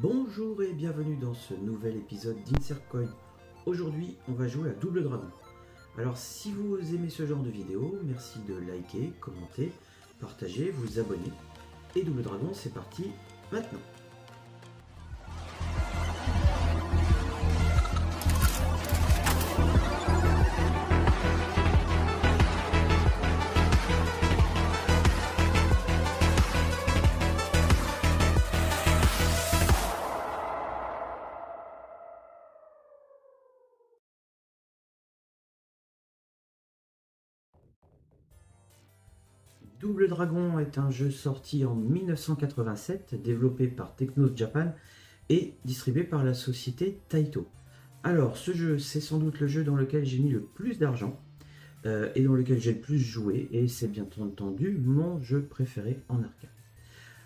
Bonjour et bienvenue dans ce nouvel épisode d'Insert Coin. Aujourd'hui, on va jouer à Double Dragon. Alors, si vous aimez ce genre de vidéo, merci de liker, commenter, partager, vous abonner. Et Double Dragon, c'est parti maintenant. Double Dragon est un jeu sorti en 1987, développé par Technos Japan et distribué par la société Taito. Alors, ce jeu, c'est sans doute le jeu dans lequel j'ai mis le plus d'argent et dans lequel j'ai le plus joué, et c'est bien entendu mon jeu préféré en arcade.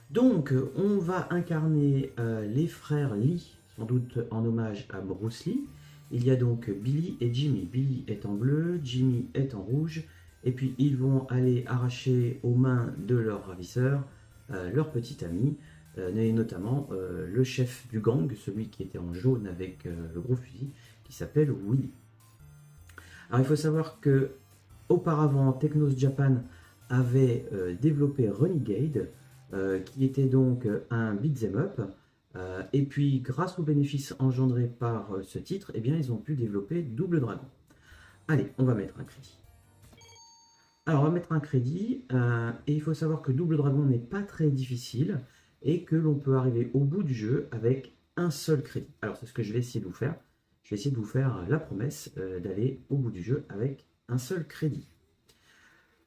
Donc, on va incarner les frères Lee, sans doute en hommage à Bruce Lee. Il y a donc Billy et Jimmy. Billy est en bleu, Jimmy est en rouge. Et puis, ils vont aller arracher aux mains de leur ravisseur leur petit ami, et notamment le chef du gang, celui qui était en jaune avec le gros fusil, qui s'appelle Willy. Alors, il faut savoir que auparavant, Technos Japan avait développé Renegade, qui était donc un beat'em up. Et puis, grâce aux bénéfices engendrés par ce titre, eh bien, ils ont pu développer Double Dragon. Allez, on va mettre un crédit. Alors, on va mettre un crédit, et il faut savoir que Double Dragon n'est pas très difficile, et que l'on peut arriver au bout du jeu avec un seul crédit. Alors, c'est ce que je vais essayer de vous faire. Je vais essayer de vous faire la promesse d'aller au bout du jeu avec un seul crédit.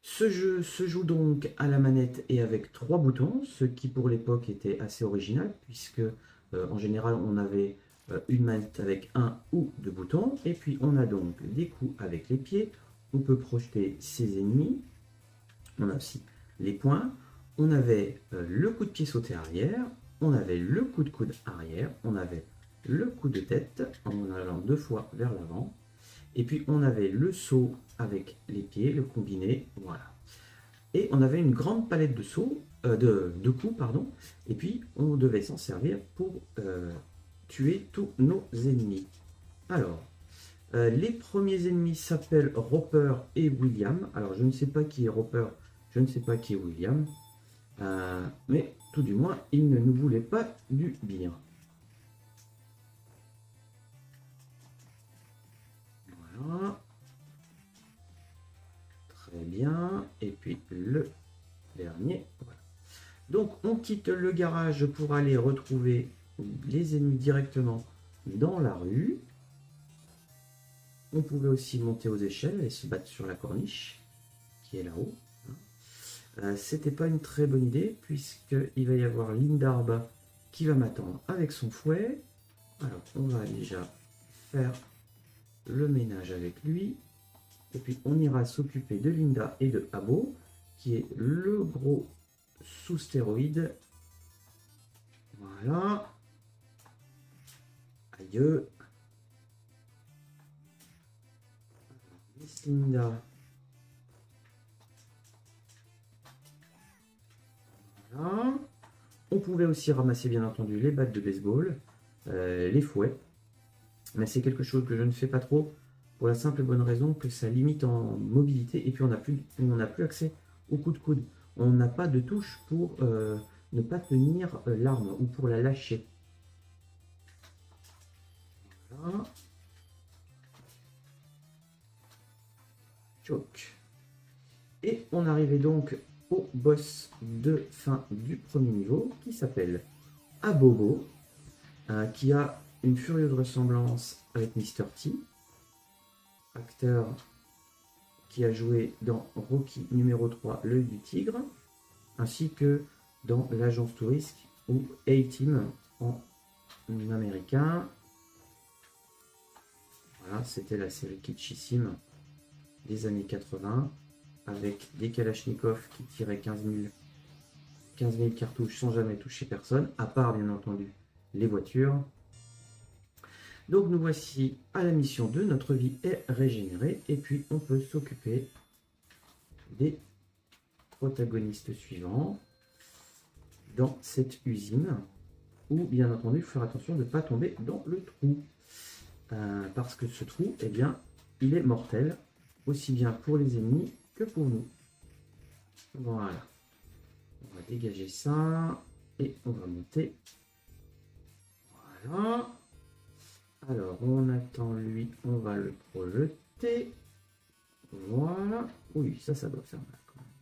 Ce jeu se joue donc à la manette et avec 3 boutons, ce qui pour l'époque était assez original, puisque en général on avait une manette avec 1 ou 2 boutons, et puis on a donc des coups avec les pieds, on peut projeter ses ennemis, on a aussi les poings, on avait le coup de pied sauté arrière, on avait le coup de coude arrière, on avait le coup de tête en allant 2 fois vers l'avant, et puis on avait le saut avec les pieds, le combiné, voilà. Et on avait une grande palette de sauts, de coups, pardon, et puis on devait s'en servir pour tuer tous nos ennemis. Alors, les premiers ennemis s'appellent Roper et William. Alors je ne sais pas qui est Roper, je ne sais pas qui est William, mais tout du moins, ils ne nous voulaient pas du bien. Voilà. Très bien. Et puis le dernier. Voilà. Donc on quitte le garage pour aller retrouver les ennemis directement dans la rue. On pouvait aussi monter aux échelles et se battre sur la corniche qui est là-haut. C'était pas une très bonne idée puisqu'il va y avoir Lindarba qui va m'attendre avec son fouet. Alors on va déjà faire le ménage avec lui. Et puis on ira s'occuper de Linda et de Abo, qui est le gros sous stéroïde. Voilà. Aïe. Miss Linda. Voilà. On pouvait aussi ramasser bien entendu les battes de baseball, les fouets. Mais c'est quelque chose que je ne fais pas trop, pour la simple et bonne raison que ça limite en mobilité, et puis on n'a plus accès au coup de coude. On n'a pas de touche pour ne pas tenir l'arme ou pour la lâcher. Voilà. Choc. Et on arrivait donc au boss de fin du premier niveau, qui s'appelle Abobo, qui a une furieuse ressemblance avec Mr. T, acteur qui a joué dans Rocky numéro 3, l'œil du tigre, ainsi que dans l'agence touriste ou A-Team en américain. Voilà, c'était la série kitschissime des années 80, avec des Kalachnikov qui tiraient 15 000 cartouches sans jamais toucher personne, à part bien entendu les voitures. Donc nous voici à la mission 2, notre vie est régénérée, et puis on peut s'occuper des protagonistes suivants dans cette usine. ou bien entendu, il faut faire attention de ne pas tomber dans le trou. Parce que ce trou, eh bien, il est mortel, aussi bien pour les ennemis que pour nous. Voilà. On va dégager ça, et on va monter. Voilà. Alors, on attend lui, on va le projeter. Voilà. Oui, ça doit faire mal quand même.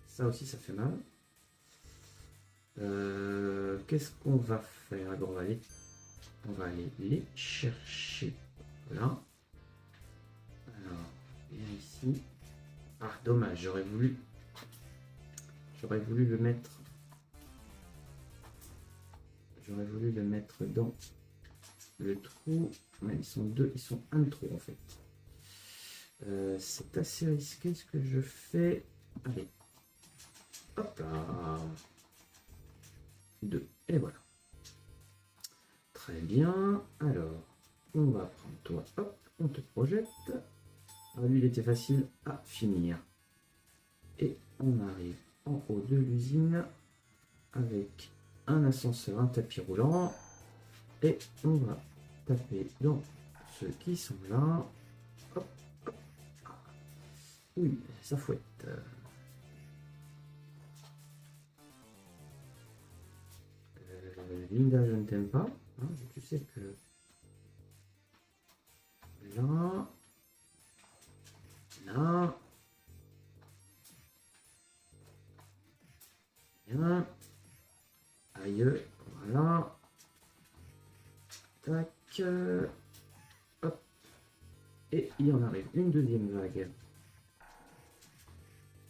Ça aussi, ça fait mal. Qu'est-ce qu'on va faire? On va aller les chercher. Là. Alors, bien ici. Ah, dommage, j'aurais voulu le mettre. J'aurais voulu le mettre dans le trou. Mais ils sont deux, ils sont un trou en fait. C'est assez risqué ce que je fais. Allez. Hop là. 2. Et voilà. Très bien. Alors, on va prendre toi. Hop, on te projette. Alors, lui, il était facile à finir. Et on arrive en haut de l'usine avec un ascenseur, un tapis roulant. Et on va taper dans ceux qui sont là. Hop, hop. Oui, ça fouette. Linda, je ne t'aime pas. Hein, tu sais que là, là, bien, aïe, voilà, tac, hop, et il en arrive une deuxième vague.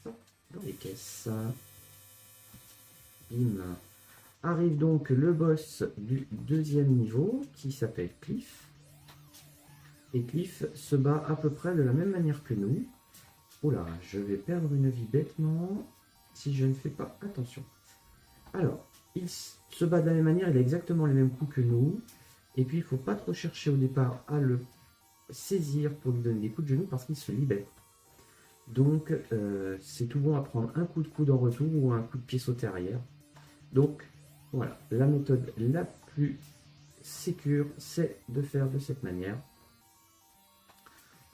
Hop, dans les caisses. Bim. Arrive donc le boss du deuxième niveau qui s'appelle Cliff. Et Cliff se bat à peu près de la même manière que nous. Oula, je vais perdre une vie bêtement si je ne fais pas attention. Alors, il se bat de la même manière, il a exactement les mêmes coups que nous. Et puis, il ne faut pas trop chercher au départ à le saisir pour lui donner des coups de genoux parce qu'il se libère. Donc, c'est tout bon à prendre un coup de coude en retour ou un coup de pied sauté arrière. Donc, voilà, la méthode la plus sécure, c'est de faire de cette manière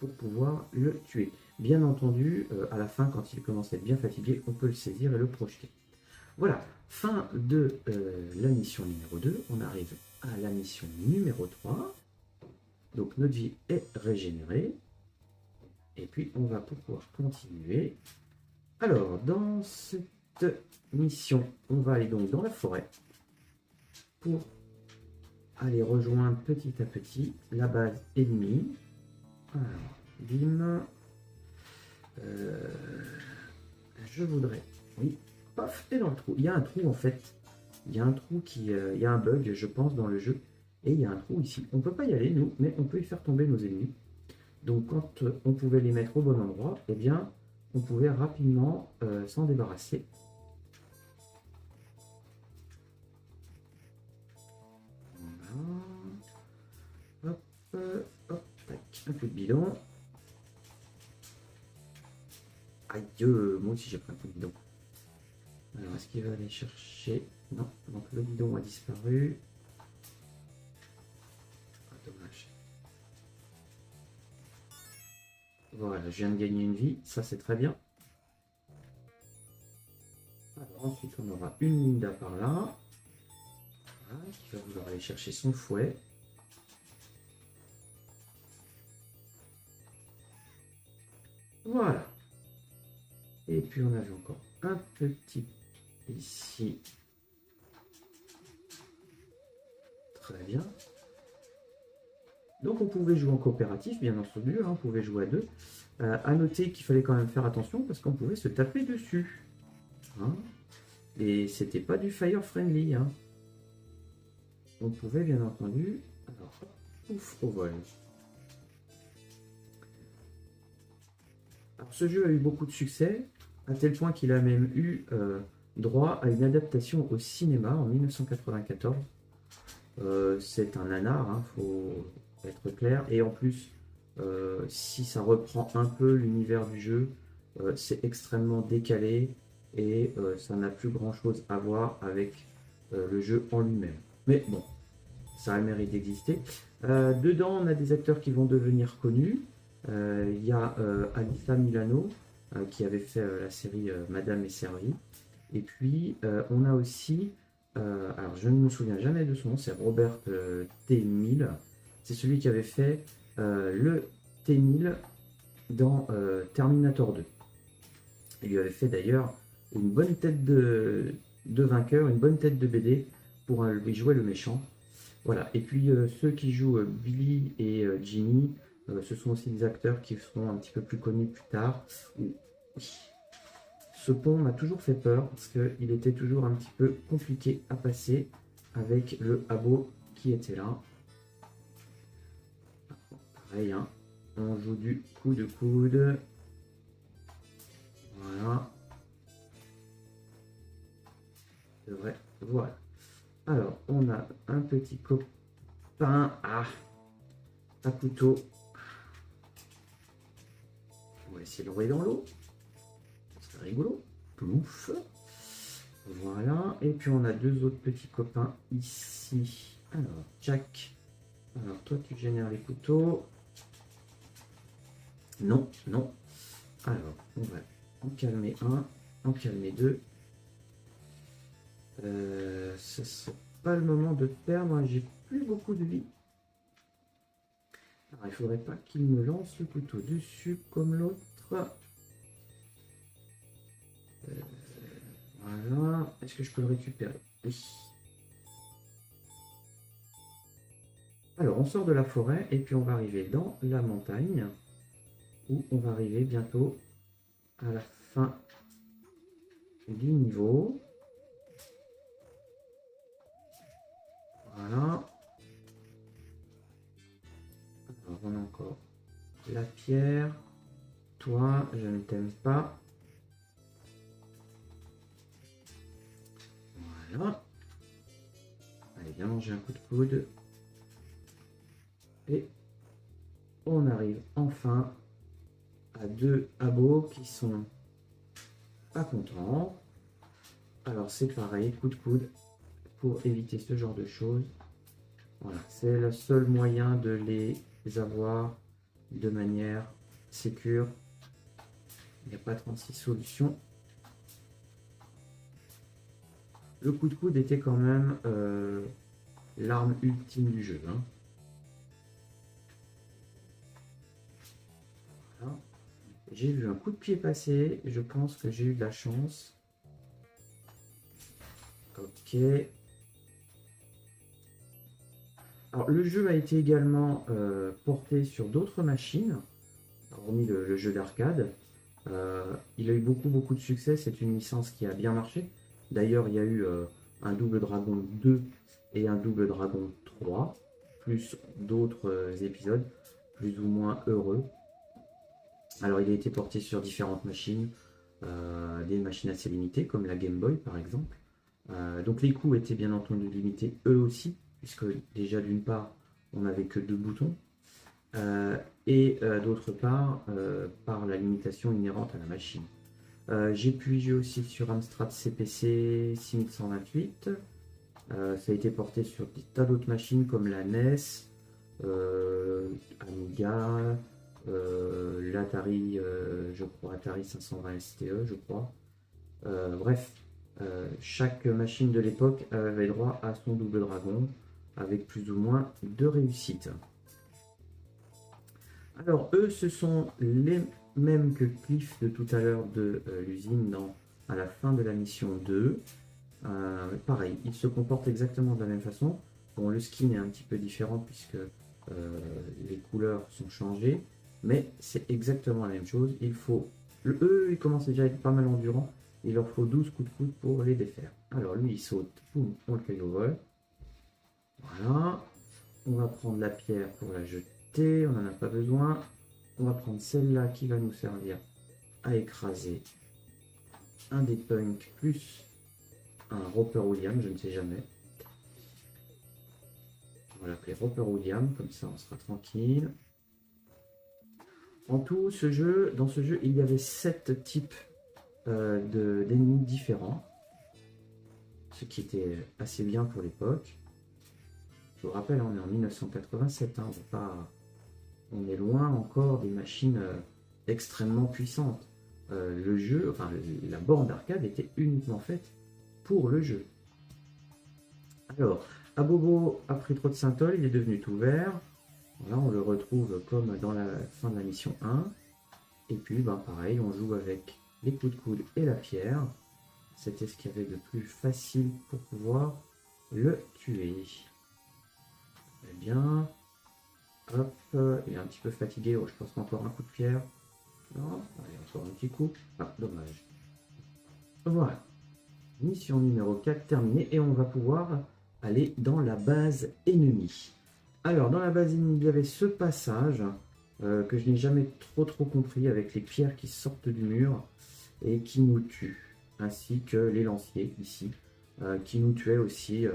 pour pouvoir le tuer. Bien entendu, à la fin, quand il commence à être bien fatigué, on peut le saisir et le projeter. Voilà, fin de la mission numéro 2. On arrive à la mission numéro 3. Donc notre vie est régénérée. Et puis on va pouvoir continuer. Alors, dans cette mission, on va aller donc dans la forêt pour aller rejoindre petit à petit la base ennemie. Alors, bim. Je voudrais, oui, paf, et dans le trou. Il y a un trou en fait. Il y a un trou qui, il y a un bug, je pense, dans le jeu. Et il y a un trou ici. On ne peut pas y aller, nous, mais on peut y faire tomber nos ennemis. Donc, quand on pouvait les mettre au bon endroit, eh bien, on pouvait rapidement s'en débarrasser. Voilà. Hop, hop, tac, un coup de bidon. Aïe, moi aussi j'ai pris un coup de bidon. Alors, est-ce qu'il va aller chercher? Non, donc le bidon a disparu. Ah, dommage. Voilà, je viens de gagner une vie, ça c'est très bien. Alors ensuite on aura une Linda par là. Voilà, qui va vouloir aller chercher son fouet. Voilà. Et puis on avait encore un petit ici. Très bien. Donc on pouvait jouer en coopératif, bien entendu, hein, on pouvait jouer à deux. À noter qu'il fallait quand même faire attention parce qu'on pouvait se taper dessus. Hein. Et c'était pas du fire friendly. Hein. On pouvait bien entendu. Alors, ouf, au vol. Alors, ce jeu a eu beaucoup de succès, à tel point qu'il a même eu droit à une adaptation au cinéma en 1994. C'est un nanar, hein, faut être clair. Et en plus, si ça reprend un peu l'univers du jeu, c'est extrêmement décalé et ça n'a plus grand chose à voir avec le jeu en lui-même. Mais bon, ça a le mérite d'exister. Dedans, on a des acteurs qui vont devenir connus. Il y a Alyssa Milano, qui avait fait la série Madame est servie. Et puis, on a aussi, alors je ne me souviens jamais de son nom, c'est Robert T1000. C'est celui qui avait fait le T1000 dans Terminator 2. Il lui avait fait d'ailleurs une bonne tête de vainqueur, une bonne tête de BD pour lui jouer le méchant. Voilà, et puis ceux qui jouent Billy et Jimmy, ce sont aussi des acteurs qui seront un petit peu plus connus plus tard. Ce pont m'a toujours fait peur parce qu'il était toujours un petit peu compliqué à passer avec le abo qui était là. Pareil, hein, on joue du coup de coude. Voilà. Voilà. Alors, on a un petit copain à couteau. On va essayer de l'envoyer dans l'eau. C'est rigolo. Plouf. Voilà. Et puis, on a deux autres petits copains ici. Alors, Jack. Alors, toi, tu génères les couteaux. Non, non. Alors, on va en calmer un, en calmer deux. Ce serait pas le moment de perdre, j'ai plus beaucoup de vie. Alors, il faudrait pas qu'il me lance le couteau dessus comme l'autre. Voilà, est-ce que je peux le récupérer? Oui. Alors, on sort de la forêt et puis on va arriver dans la montagne où on va arriver bientôt à la fin du niveau. Voilà. Alors, on a encore la pierre. Toi, je ne t'aime pas. Voilà. Allez, viens manger un coup de coude. Et on arrive enfin à deux abos qui sont pas contents. Alors, c'est pareil, coup de coude pour éviter ce genre de choses. Voilà, c'est le seul moyen de les avoir de manière sécure. Il n'y a pas 36 solutions. Le coup de coude était quand même l'arme ultime du jeu. Hein. Voilà. J'ai vu un coup de pied passer. Je pense que j'ai eu de la chance. Ok. Alors, le jeu a été également porté sur d'autres machines, hormis le jeu d'arcade. Il a eu beaucoup de succès, c'est une licence qui a bien marché. D'ailleurs, il y a eu un Double Dragon 2 et un Double Dragon 3, plus d'autres épisodes, plus ou moins heureux. Alors, il a été porté sur différentes machines, des machines assez limitées, comme la Game Boy par exemple. Donc les coûts étaient bien entendu limités eux aussi, puisque déjà d'une part, on n'avait que deux boutons, et d'autre part, par la limitation inhérente à la machine. J'ai pu y jouer aussi sur Amstrad CPC 6128. Ça a été porté sur des tas d'autres machines comme la NES, Amiga, l'Atari, je crois, Atari 520 STE, je crois. Bref, chaque machine de l'époque avait droit à son Double Dragon, avec plus ou moins de réussite. Alors eux, ce sont les mêmes que Cliff de tout à l'heure de l'usine à la fin de la mission 2. Pareil, ils se comportent exactement de la même façon. Bon, le skin est un petit peu différent puisque les couleurs sont changées, mais c'est exactement la même chose. Eux, ils commencent déjà à être pas mal endurants. Il leur faut 12 coups de coude pour les défaire. Alors lui, il saute, boum, on le cueille au vol. Voilà. On va prendre la pierre pour la jeter, on n'en a pas besoin. On va prendre celle-là qui va nous servir à écraser un des punks plus un Roper Williams, je ne sais jamais. On va l'appeler Roper Williams, comme ça on sera tranquille. En tout, dans ce jeu, il y avait 7 types d'ennemis différents. ce qui était assez bien pour l'époque. Je vous rappelle, on est en 1987, hein, on est loin encore des machines extrêmement puissantes. Le jeu, enfin la borne d'arcade était uniquement faite pour le jeu. Alors, Abobo a pris trop de synthol, il est devenu tout vert. Voilà, on le retrouve comme dans la fin de la mission 1. Et puis, ben, pareil, on joue avec les coups de coude et la pierre. C'était ce qu'il y avait de plus facile pour pouvoir le tuer. Très bien. Hop, il est un petit peu fatigué. Oh, je pense qu'encore un coup de pierre. Non, allez, encore un petit coup. Ah, dommage. Voilà. Mission numéro 4 terminée. Et on va pouvoir aller dans la base ennemie. Alors, dans la base ennemie, il y avait ce passage que je n'ai jamais trop compris, avec les pierres qui sortent du mur et qui nous tuent. Ainsi que les lanciers, ici, qui nous tuaient aussi.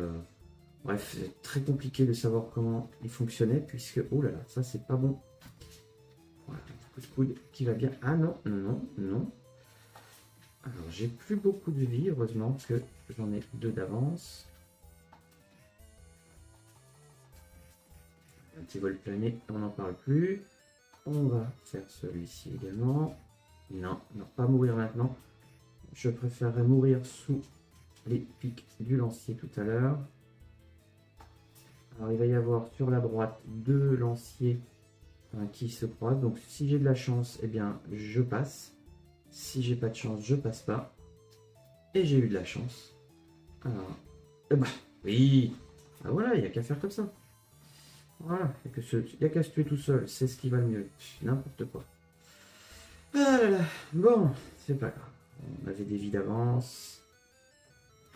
Bref, c'est très compliqué de savoir comment ils fonctionnaient, puisque... Oh là là, ça c'est pas bon. Voilà, un coup de coude qui va bien. Ah non, non, non. Alors, j'ai plus beaucoup de vie, heureusement, parce que j'en ai 2 d'avance. Un petit vol plané, on n'en parle plus. On va faire celui-ci également. Non, non, pas mourir maintenant. Je préférerais mourir sous les pics du lancier tout à l'heure. Alors, il va y avoir sur la droite 2 lanciers qui se croisent. Donc, si j'ai de la chance, eh bien, je passe. Si j'ai pas de chance, je passe pas. Et j'ai eu de la chance. Alors, eh ben, oui. Ah voilà, il n'y a qu'à faire comme ça. Voilà, il n'y a qu'à se tuer tout seul. C'est ce qui va le mieux. N'importe quoi. Ah là là. Bon, c'est pas grave. On avait des vies d'avance.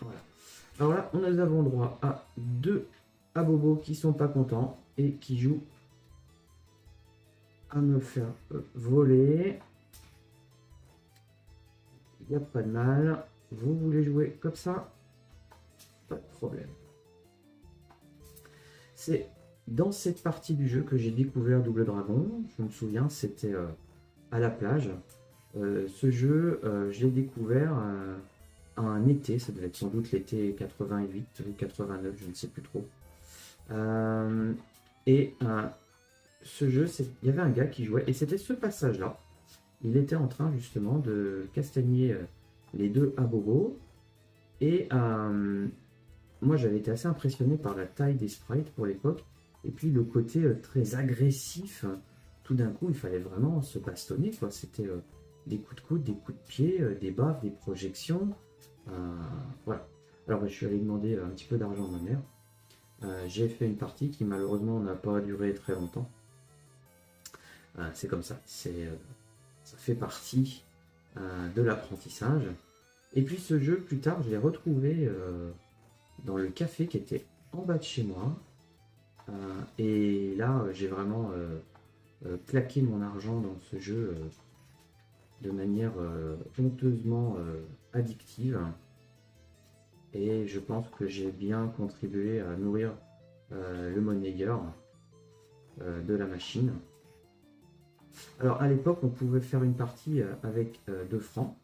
Voilà. Alors là, nous avons droit à 2 Abobo qui sont pas contents et qui jouent à me faire voler. Il n'y a pas de mal. Vous voulez jouer comme ça? Pas de problème. C'est dans cette partie du jeu que j'ai découvert Double Dragon. Je me souviens, c'était à la plage. Ce jeu, je l'ai découvert un été. Ça devait être sans doute l'été 88 ou 89, je ne sais plus trop. Ce jeu, il y avait un gars qui jouait, et c'était ce passage-là. Il était en train justement de castagner les 2 Abobo. Et moi, j'avais été assez impressionné par la taille des sprites pour l'époque. Et puis le côté très agressif. Tout d'un coup, il fallait vraiment se bastonner, quoi. C'était des coups de coude, des coups de pied, des baffes, des projections. Voilà. Alors, je suis allé demander un petit peu d'argent à ma mère. J'ai fait une partie qui malheureusement n'a pas duré très longtemps. C'est comme ça. Ça fait partie de l'apprentissage. Et puis ce jeu, plus tard, je l'ai retrouvé dans le café qui était en bas de chez moi. Et là, j'ai vraiment claqué mon argent dans ce jeu de manière honteusement addictive. Et je pense que j'ai bien contribué à nourrir le monnayeur de la machine. Alors à l'époque, on pouvait faire une partie avec 2 francs.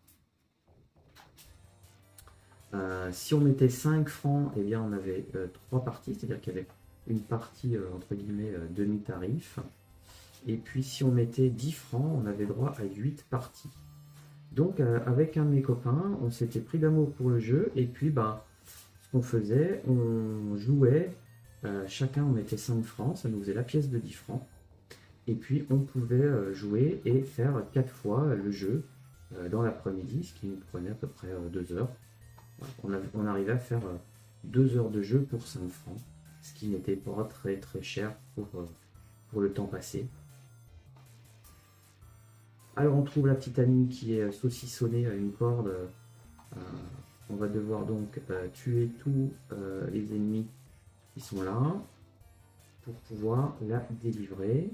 Si on mettait 5 francs, eh bien on avait 3 parties, c'est-à-dire qu'il y avait une partie entre guillemets demi-tarif. Et puis si on mettait 10 francs, on avait droit à 8 parties. Donc avec un de mes copains, on s'était pris d'amour pour le jeu, et puis bah, ce qu'on faisait, on jouait, chacun on mettait 5 francs, ça nous faisait la pièce de 10 francs. Et puis on pouvait jouer et faire 4 fois le jeu dans l'après-midi, ce qui nous prenait à peu près 2 heures. Voilà, on arrivait à faire 2 heures de jeu pour 5 francs, ce qui n'était pas très cher pour le temps passé. Alors on trouve la petite amie qui est saucissonnée à une corde. On va devoir donc tuer tous les ennemis qui sont là pour pouvoir la délivrer.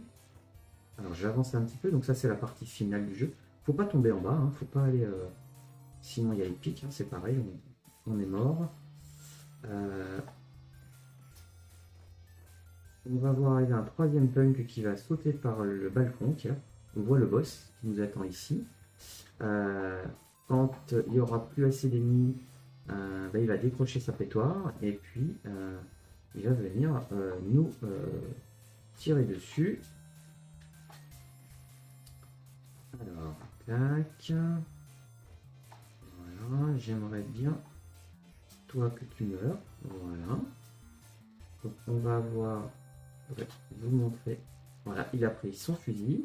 Alors j'avance un petit peu, donc ça c'est la partie finale du jeu. Faut pas tomber en bas, hein, faut pas aller... sinon il y a les pics, hein, c'est pareil, on est mort. On va voir arriver un 3e punk qui va sauter par le balcon. Tiens, on voit le boss qui nous attend ici. Quand il n'y aura plus assez d'ennemis, il va décrocher sa pétoire et puis il va venir nous tirer dessus. Alors, tac. Voilà, j'aimerais bien toi que tu meurs. Voilà. Donc on va avoir, vous montrer. Voilà, il a pris son fusil.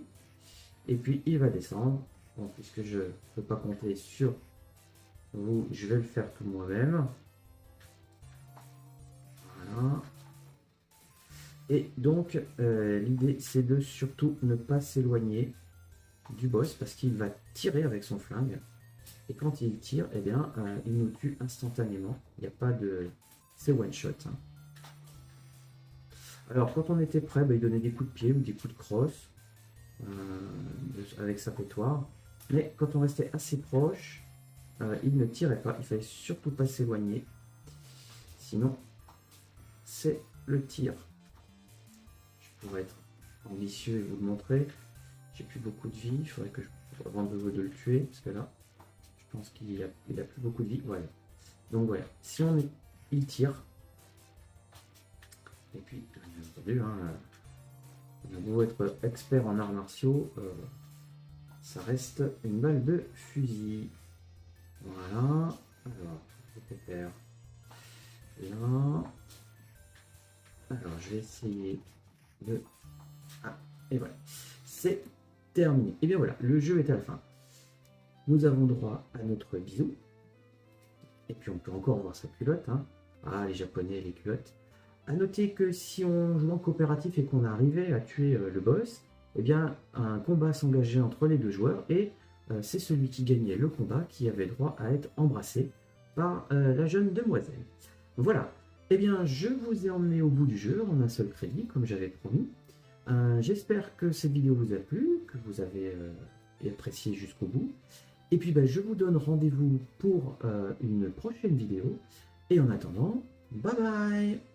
Et puis il va descendre. Bon, puisque je ne peux pas compter sur vous, je vais le faire tout moi-même. Voilà. Et donc l'idée c'est de surtout ne pas s'éloigner du boss parce qu'il va tirer avec son flingue. Et quand il tire, eh bien, il nous tue instantanément. Il n'y a pas de... C'est one shot. Hein. Alors, quand on était prêt, il donnait des coups de pied ou des coups de crosse avec sa pétoire. Mais quand on restait assez proche, il ne tirait pas. Il fallait surtout pas s'éloigner. Sinon, c'est le tir. Je pourrais être ambitieux et vous le montrer. J'ai plus beaucoup de vie. Il faudrait que avant de le tuer, parce que là, je pense qu'il a plus beaucoup de vie. Voilà. Donc voilà. Si il tire. Et puis, bien entendu, hein, on a beau être expert en arts martiaux, ça reste une balle de fusil. Voilà. Alors, je vais faire là. Alors, je vais essayer de... Ah, et voilà. C'est terminé. Et bien voilà, le jeu est à la fin. Nous avons droit à notre bisou. Et puis on peut encore voir sa culotte. Hein. Ah, les japonais, les culottes. A noter que si on joue en coopératif et qu'on arrivait à tuer le boss, eh bien un combat s'engageait entre les deux joueurs et c'est celui qui gagnait le combat qui avait droit à être embrassé par la jeune demoiselle. Voilà. Eh bien, je vous ai emmené au bout du jeu en un seul crédit, comme j'avais promis. J'espère que cette vidéo vous a plu, que vous avez apprécié jusqu'au bout. Et puis, je vous donne rendez-vous pour une prochaine vidéo. Et en attendant, bye bye!